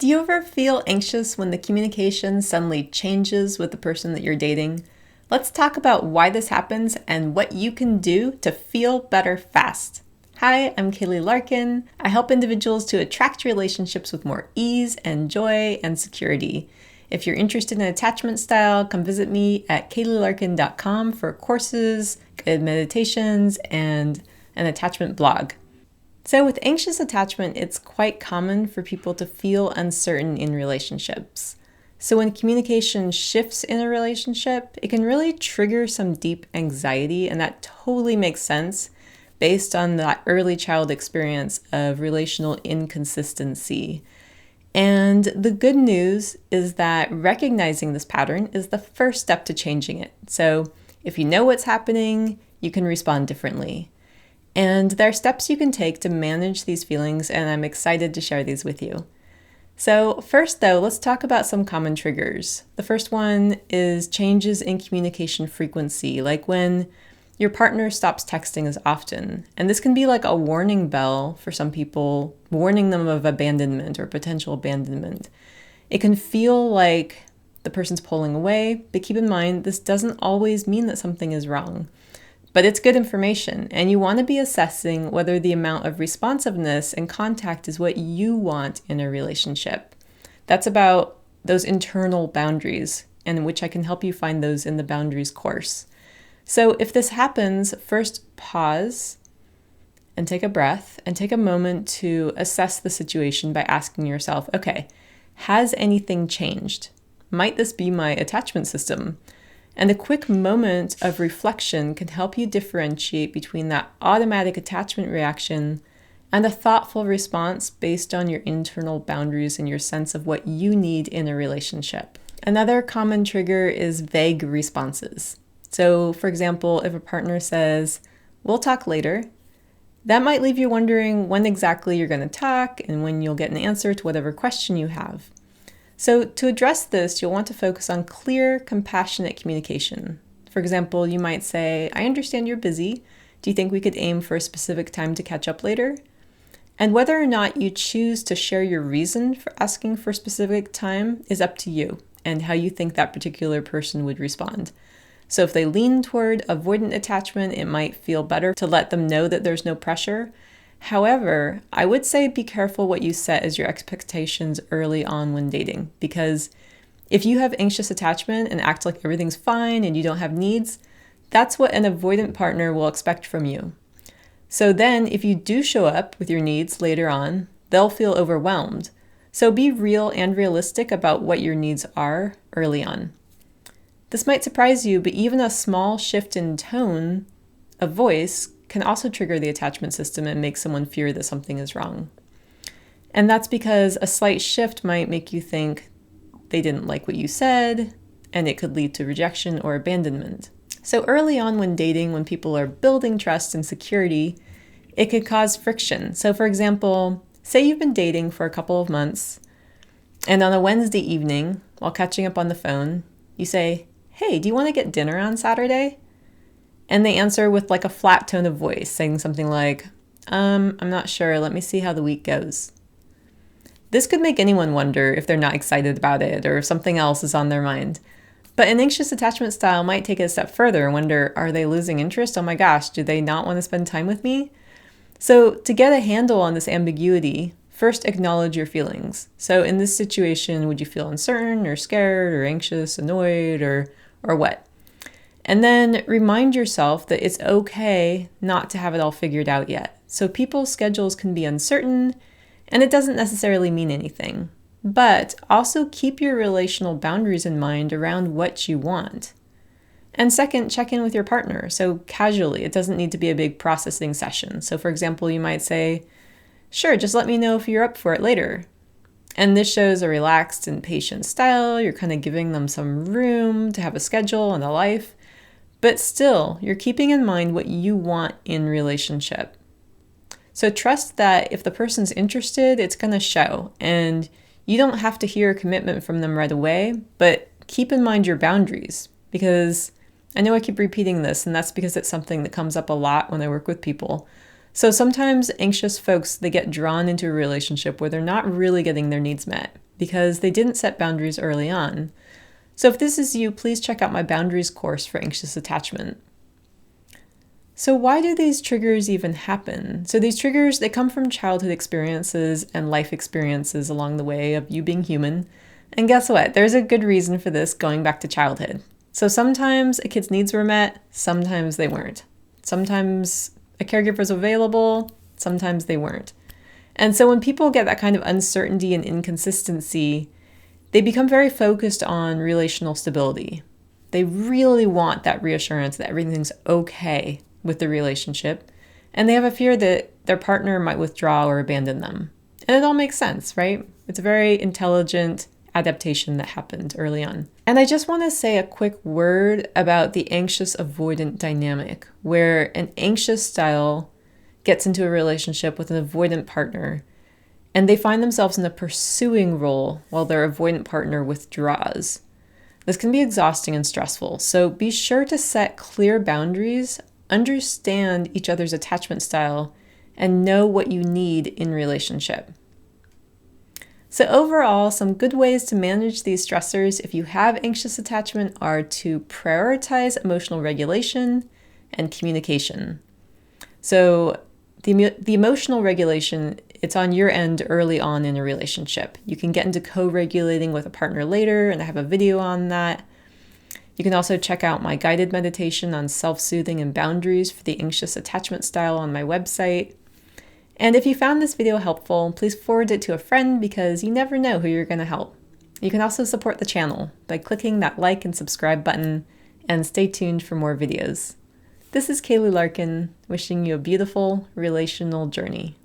Do you ever feel anxious when the communication suddenly changes with the person that you're dating? Let's talk about why this happens and what you can do to feel better fast. Hi, I'm Kaylee Larkin. I help individuals to attract relationships with more ease and joy and security. If you're interested in attachment style, come visit me at kayleelarkin.com for courses, guided meditations, and an attachment blog. So with anxious attachment, it's quite common for people to feel uncertain in relationships. So when communication shifts in a relationship, it can really trigger some deep anxiety, and that totally makes sense based on that early child experience of relational inconsistency. And the good news is that recognizing this pattern is the first step to changing it. So if you know what's happening, you can respond differently. And there are steps you can take to manage these feelings, and I'm excited to share these with you. So first though, let's talk about some common triggers. The first one is changes in communication frequency, like when your partner stops texting as often. And this can be like a warning bell for some people, warning them of abandonment or potential abandonment. It can feel like the person's pulling away, but keep in mind, this doesn't always mean that something is wrong. But it's good information, and you want to be assessing whether the amount of responsiveness and contact is what you want in a relationship. That's about those internal boundaries, and which I can help you find those in the boundaries course. So if this happens, first pause and take a breath and take a moment to assess the situation by asking yourself, okay, has anything changed? Might this be my attachment system? And a quick moment of reflection can help you differentiate between that automatic attachment reaction and a thoughtful response based on your internal boundaries and your sense of what you need in a relationship. Another common trigger is vague responses. So, for example, if a partner says, "We'll talk later," that might leave you wondering when exactly you're going to talk and when you'll get an answer to whatever question you have. So to address this, you'll want to focus on clear, compassionate communication. For example, you might say, "I understand you're busy. Do you think we could aim for a specific time to catch up later?" And whether or not you choose to share your reason for asking for a specific time is up to you and how you think that particular person would respond. So if they lean toward avoidant attachment, it might feel better to let them know that there's no pressure. However, I would say be careful what you set as your expectations early on when dating, because if you have anxious attachment and act like everything's fine and you don't have needs, that's what an avoidant partner will expect from you. So then if you do show up with your needs later on, they'll feel overwhelmed. So be real and realistic about what your needs are early on. This might surprise you, but even a small shift in tone of voice can also trigger the attachment system and make someone fear that something is wrong. And that's because a slight shift might make you think they didn't like what you said, and it could lead to rejection or abandonment. So early on when dating, when people are building trust and security, it could cause friction. So for example, say you've been dating for a couple of months, and on a Wednesday evening, while catching up on the phone, you say, "Hey, do you want to get dinner on Saturday?" And they answer with like a flat tone of voice, saying something like, I'm not sure, let me see how the week goes." This could make anyone wonder if they're not excited about it or if something else is on their mind. But an anxious attachment style might take it a step further and wonder, are they losing interest? Oh my gosh, do they not want to spend time with me? So to get a handle on this ambiguity, first acknowledge your feelings. So in this situation, would you feel uncertain or scared or anxious, annoyed, or what? And then remind yourself that it's okay not to have it all figured out yet. So people's schedules can be uncertain, and it doesn't necessarily mean anything. But also keep your relational boundaries in mind around what you want. And second, check in with your partner. So casually, it doesn't need to be a big processing session. So for example, you might say, "Sure, just let me know if you're up for it later." And this shows a relaxed and patient style. You're kind of giving them some room to have a schedule and a life. But still, you're keeping in mind what you want in relationship. So trust that if the person's interested, it's going to show. And you don't have to hear a commitment from them right away, but keep in mind your boundaries. Because I know I keep repeating this, and that's because it's something that comes up a lot when I work with people. So sometimes anxious folks, they get drawn into a relationship where they're not really getting their needs met. because they didn't set boundaries early on. So if this is you, please check out my boundaries course for anxious attachment. So why do these triggers even happen? So these triggers, they come from childhood experiences and life experiences along the way of you being human. And guess what? There's a good reason for this going back to childhood. So sometimes a kid's needs were met, sometimes they weren't. Sometimes a caregiver was available, sometimes they weren't. And so when people get that kind of uncertainty and inconsistency, they become very focused on relational stability. They really want that reassurance that everything's okay with the relationship, and they have a fear that their partner might withdraw or abandon them. And it all makes sense, right? It's a very intelligent adaptation that happened early on. And I just want to say a quick word about the anxious-avoidant dynamic, where an anxious style gets into a relationship with an avoidant partner, and they find themselves in a pursuing role while their avoidant partner withdraws. This can be exhausting and stressful, so be sure to set clear boundaries, understand each other's attachment style, and know what you need in relationship. So overall, some good ways to manage these stressors if you have anxious attachment are to prioritize emotional regulation and communication. So the emotional regulation, it's on your end early on in a relationship. You can get into co-regulating with a partner later, and I have a video on that. You can also check out my guided meditation on self-soothing and boundaries for the anxious attachment style on my website. And if you found this video helpful, please forward it to a friend because you never know who you're going to help. You can also support the channel by clicking that like and subscribe button, and stay tuned for more videos. This is Kaylee Larkin, wishing you a beautiful relational journey.